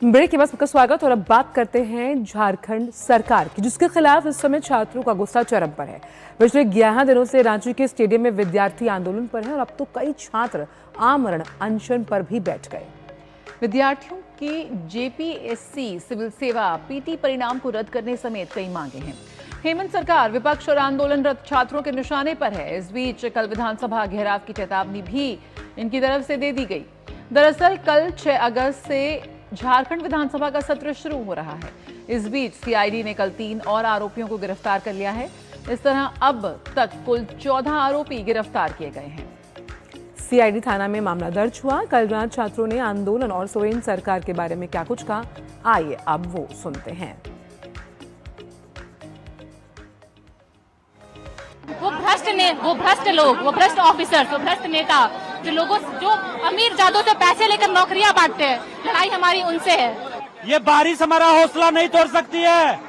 Break के बाद सबका स्वागत। और अब बात करते हैं झारखंड सरकार की, जिसके खिलाफ इस समय छात्रों का गुस्सा चरम पर है। पिछले 11 दिनों से रांची के स्टेडियम में विद्यार्थी आंदोलन पर हैं और अब तो कई छात्र आमरण अनशन पर भी बैठ गए। विद्यार्थियों की जेपीएससी सिविल सेवा पीटी परिणाम को रद्द करने समेत कई मांगे हैं। हेमंत सरकार विपक्ष और आंदोलनरत छात्रों के निशाने पर है। इस बीच कल विधानसभा घेराव की चेतावनी भी इनकी तरफ से दे दी गई। दरअसल कल 6 अगस्त से झारखंड विधानसभा का सत्र शुरू हो रहा है। इस बीच सीआईडी ने कल 3 और आरोपियों को गिरफ्तार कर लिया है। इस तरह अब तक कुल 14 आरोपी गिरफ्तार किए गए हैं। सीआईडी थाना में मामला दर्ज हुआ। कल रात छात्रों ने आंदोलन और सोरेन सरकार के बारे में क्या कुछ कहा, आइए अब वो सुनते हैं। वो भ्रष्ट लोग, वो भ्रष्ट ऑफिसर्स, वो भ्रष्ट नेता जो अमीर जादों से पैसे लेकर नौकरियां बांटते हैं, लड़ाई हमारी उनसे है। ये बारिश हमारा हौसला नहीं तोड़ सकती है,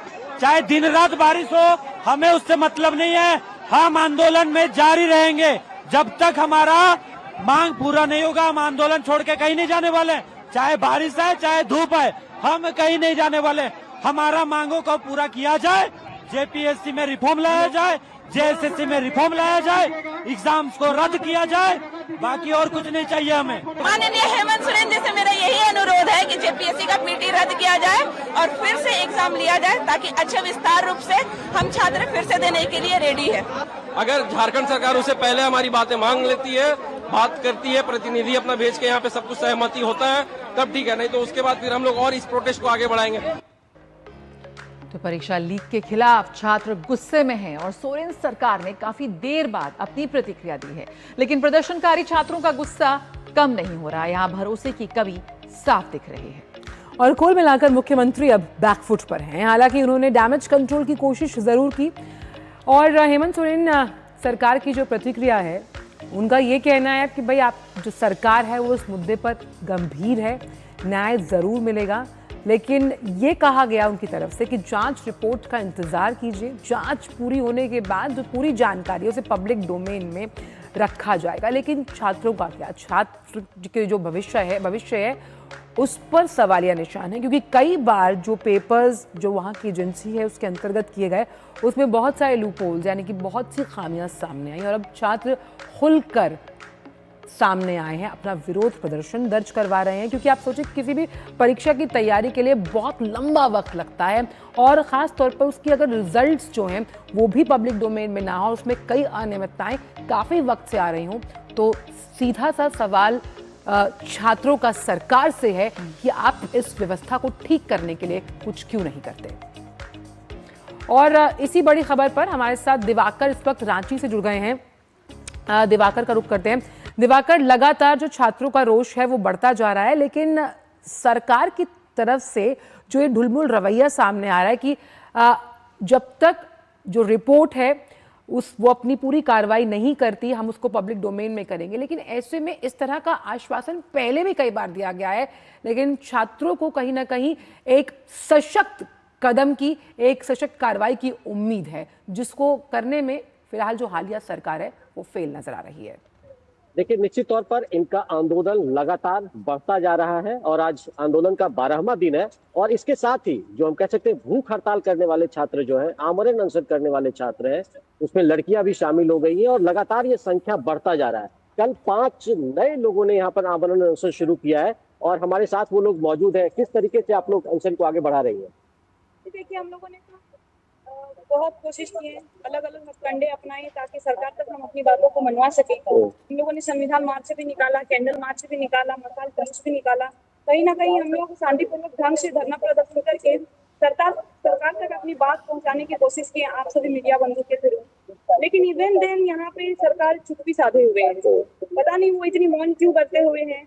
चाहे दिन रात बारिश हो, हमें उससे मतलब नहीं है। हम आंदोलन में जारी रहेंगे जब तक हमारा मांग पूरा नहीं होगा। हम आंदोलन छोड़ के कहीं नहीं जाने वाले, चाहे बारिश है चाहे धूप है, हम कहीं नहीं जाने वाले। हमारा मांगों को पूरा किया जाए, जेपीएससी में रिफॉर्म लाया जाए, जेएसएससी में रिफॉर्म लाया जाए, एग्जाम्स को रद्द किया जाए, बाकी और कुछ नहीं चाहिए हमें। माननीय हेमंत सोरेन जी से मेरा यही अनुरोध है कि जेपीएससी का पीटी रद्द किया जाए और फिर से एग्जाम लिया जाए, ताकि अच्छे विस्तार रूप से हम छात्र फिर से देने के लिए रेडी है। अगर झारखंड सरकार उससे पहले हमारी बातें मांग लेती है, बात करती है, प्रतिनिधि अपना भेज के यहाँ पे सब कुछ सहमति होता है, तब ठीक है, नहीं तो उसके बाद फिर हम लोग और इस प्रोटेस्ट को आगे बढ़ाएंगे। तो परीक्षा लीक के खिलाफ छात्र गुस्से में हैं और सोरेन सरकार ने काफी देर बाद अपनी प्रतिक्रिया दी है, लेकिन प्रदर्शनकारी छात्रों का गुस्सा कम नहीं हो रहा। यहाँ भरोसे की कमी साफ दिख रही है। और कुल मिलाकर मुख्यमंत्री अब बैकफुट पर हैं। हालांकि उन्होंने डैमेज कंट्रोल की कोशिश जरूर की और हेमंत सोरेन सरकार की जो प्रतिक्रिया है, उनका ये कहना है कि भाई आप जो सरकार है वो उस मुद्दे पर गंभीर है, न्याय जरूर मिलेगा। लेकिन ये कहा गया उनकी तरफ से कि जांच रिपोर्ट का इंतजार कीजिए, जांच पूरी होने के बाद जो पूरी जानकारी उसे पब्लिक डोमेन में रखा जाएगा। लेकिन छात्रों का क्या, छात्र के जो भविष्य है उस पर सवालिया निशान है, क्योंकि कई बार जो पेपर्स जो वहाँ की एजेंसी है उसके अंतर्गत किए गए, उसमें बहुत सारे लूप होल्स यानी कि बहुत सी खामियां सामने आई और अब छात्र खुलकर सामने आए हैं, अपना विरोध प्रदर्शन दर्ज करवा रहे हैं। क्योंकि आप सोचिए किसी भी परीक्षा की तैयारी के लिए बहुत लंबा वक्त लगता है और ख़ास तौर पर उसकी अगर रिजल्ट्स जो हैं वो भी पब्लिक डोमेन में ना हो, उसमें कई अनियमितताएं काफ़ी वक्त से आ रही हों, तो सीधा सा सवाल छात्रों का सरकार से है कि आप इस व्यवस्था को ठीक करने के लिए कुछ क्यों नहीं करते। और इसी बड़ी खबर पर हमारे साथ दिवाकर इस वक्त रांची से जुड़ गए हैं। दिवाकर का रुख करते हैं। दिवाकर, लगातार जो छात्रों का रोष है वो बढ़ता जा रहा है, लेकिन सरकार की तरफ से जो ये ढुलमुल रवैया सामने आ रहा है कि जब तक जो रिपोर्ट है वो अपनी पूरी कार्रवाई नहीं करती, हम उसको पब्लिक डोमेन में करेंगे। लेकिन ऐसे में इस तरह का आश्वासन पहले भी कई बार दिया गया है, लेकिन छात्रों को कहीं ना कहीं एक सशक्त कदम की, एक सशक्त कार्रवाई की उम्मीद है, जिसको करने में फिलहाल जो हालिया सरकार है वो फेल नजर आ रही है। देखिए, निश्चित तौर पर इनका आंदोलन लगातार बढ़ता जा रहा है और आज आंदोलन का 12वां दिन है। और इसके साथ ही जो हम कह सकते हैं भूख हड़ताल करने वाले छात्र जो हैं, आमरण अनशन करने वाले छात्र हैं, उसमें लड़कियां भी शामिल हो गई हैं और लगातार ये संख्या बढ़ता जा रहा है। कल 5 नए लोगों ने यहाँ पर आमरण अनशन शुरू किया है और हमारे साथ वो लोग मौजूद है। किस तरीके से आप लोग अनशन को आगे बढ़ा रही है? देखिए, हम लोगों ने बहुत कोशिश की है, अलग अलग हथकंडे अपनाए ताकि सरकार तक हम अपनी बातों को मनवा सके। हम लोगों ने संविधान मार्च भी निकाला, कैंडल मार्च भी निकाला, मसाल जुलूस भी निकाला। कहीं ना कहीं हम लोग शांतिपूर्वक ढंग से धरना प्रदर्शन करके सरकार तक अपनी बात पहुंचाने की कोशिश की, आप सभी मीडिया बंधु के थ्रू। लेकिन इवन देन यहाँ पे सरकार चुप्पी साधे हुए है। पता नहीं वो इतनी मौन क्यों करते हुए हैं,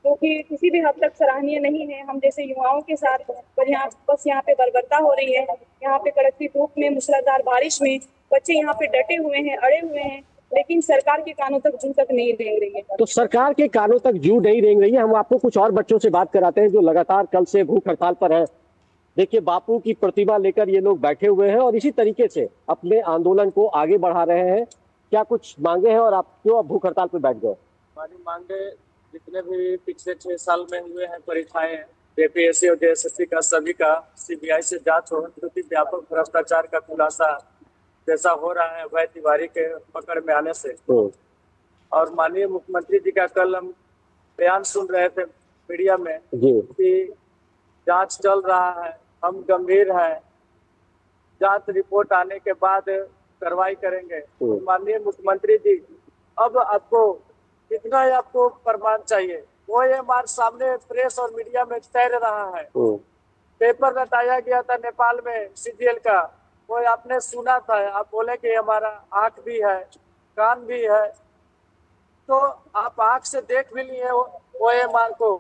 क्योंकि किसी भी हद तक सराहनीय नहीं है। हम जैसे युवाओं के साथ पर यहाँ पे बर्बरता हो रही है। यहाँ पे कड़कती धूप में, मूसलाधार बारिश में बच्चे यहाँ पे डटे हुए हैं, अड़े हुए हैं, लेकिन सरकार के कानों तक जू तक नहीं रेंग रही है। तो सरकार के कानों तक जू नहीं रेंग रही है। हम आपको कुछ और बच्चों से बात कराते हैं जो लगातार कल से भूख हड़ताल पर है। देखिए, बापू की प्रतिमा लेकर ये लोग बैठे हुए हैं और इसी तरीके से अपने आंदोलन को आगे बढ़ा रहे हैं। क्या कुछ मांगे हैं और आप क्यों भूख हड़ताल पर बैठ गए? हमारी मांगे जितने भी पिछले 6 साल में हुए हैं परीक्षाएं, जेपीएससी और जेएसएससी का सभी का सीबीआई से जांच हो, क्योंकि व्यापक भ्रष्टाचार का खुलासा जैसा हो रहा है अभय तिवारी के पकड़ में आने से। और माननीय मुख्यमंत्री जी का कल हम बयान सुन रहे थे मीडिया में कि जांच चल रहा है, हम गंभीर हैं, जांच रिपोर्ट आने के बाद कार्रवाई करेंगे। माननीय मुख्यमंत्री जी, अब आपको कितना ही आपको प्रमाण चाहिए? वो ये मार सामने प्रेस और मीडिया में तैर रहा है। पेपर रटाया गया था नेपाल में सीजीएल का, वो आपने सुना था। आप बोले कि हमारा आंख भी है, कान भी है, तो आप आंख से देख भी लिए वो ये मार को,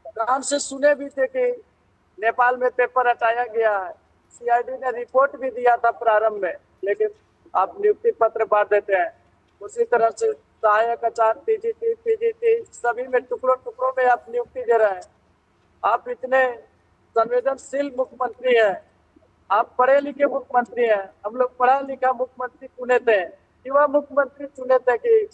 कान से सुने भी थे कि नेपाल में पेपर हटाया गया है। सीआईडी ने रिपोर्ट भी दिया था प्रारंभ में, लेकिन आप नियुक्ति पत्र बांट देते हैं। उसी तरह से सहायक आचार्य, पीजीटी सभी में टुकड़ों टुकड़ों में आप नियुक्ति दे रहे हैं। आप इतने संवेदनशील मुख्यमंत्री हैं, आप पढ़े लिखे मुख्यमंत्री हैं। हम लोग पढ़ा लिखा मुख्यमंत्री चुने थे, युवा मुख्यमंत्री चुने थे कि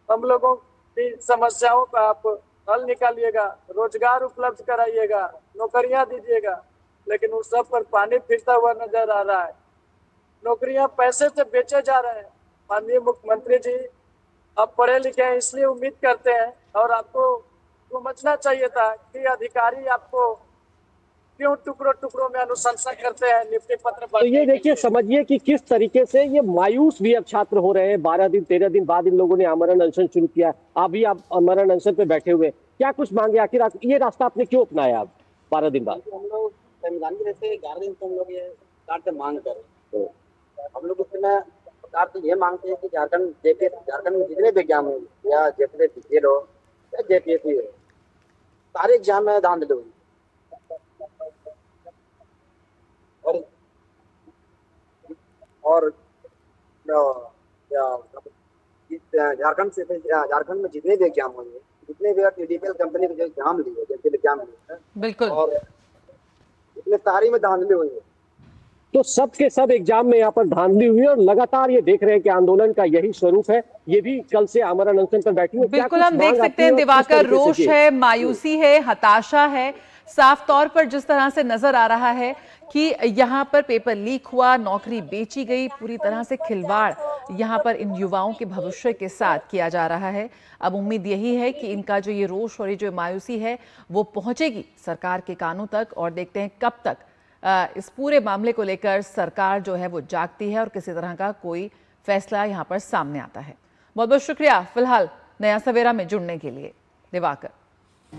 हम लोगों की समस्याओं का आप हल निकालिएगा, रोजगार उपलब्ध कराइएगा, नौकरियां दीजिएगा, लेकिन उस सब पर पानी फिरता हुआ नजर आ रहा है। नौकरियां पैसे से बेचे जा रहे हैं। माननीय मुख्यमंत्री जी, आप पढ़े लिखे हैं इसलिए उम्मीद करते हैं, और आपको समझना चाहिए था कि अधिकारी आपको क्यों टुकड़ों टुकड़ों में अनुशंसा करते हैं नियुक्ति पत्र। तो ये देखिए, समझिए कि किस तरीके से ये मायूस भी अब छात्र हो रहे हैं। 12 दिन 13 दिन बाद इन लोगों ने आमरण अनशन शुरू किया। अभी आप आमरण अनशन पे बैठे हुए, क्या कुछ मांगे? आखिर ये रास्ता आपने क्यों अपनाया? आप 12 दिन बाद हम लोग संविधान के रहते 11 दिन तो हम लोग ये सरकार से मांग कर रहे हैं। हम लोग उसमें सरकार से ये मांगते हैं कि झारखंड में जितने भी एग्जाम हो, या जेपीएससी हो या जेपीएससी हो, सारे एग्जाम में धांधली हुई। और झारखंड में जितने भी एग्जाम होंगे, जितने भी टीडीपीएल कंपनी के जो एग्जाम लिए, जैसे एग्जाम लिए, बिल्कुल, और इतने सारी में धांधली हुई है। तो सब के सब एग्जाम में यहाँ पर धांधली हुई, और लगातार ये देख रहे हैं कि आंदोलन का यही स्वरूप है। ये भी कल से आमरण अनशन पर बैठी है। बिल्कुल, हम देख सकते हैं दिवाकर, रोष है, मायूसी है, हताशा है। साफ तौर पर जिस तरह से नजर आ रहा है कि यहाँ पर पेपर लीक हुआ, नौकरी बेची गई, पूरी तरह से खिलवाड़ यहाँ पर इन युवाओं के भविष्य के साथ किया जा रहा है। अब उम्मीद यही है कि इनका जो ये रोष और ये जो मायूसी है वो पहुंचेगी सरकार के कानों तक, और देखते हैं कब तक इस पूरे मामले को लेकर सरकार जो है वो जागती है और किसी तरह का कोई फैसला यहाँ पर सामने आता है। बहुत बहुत शुक्रिया फिलहाल नया सवेरा में जुड़ने के लिए दिवाकर।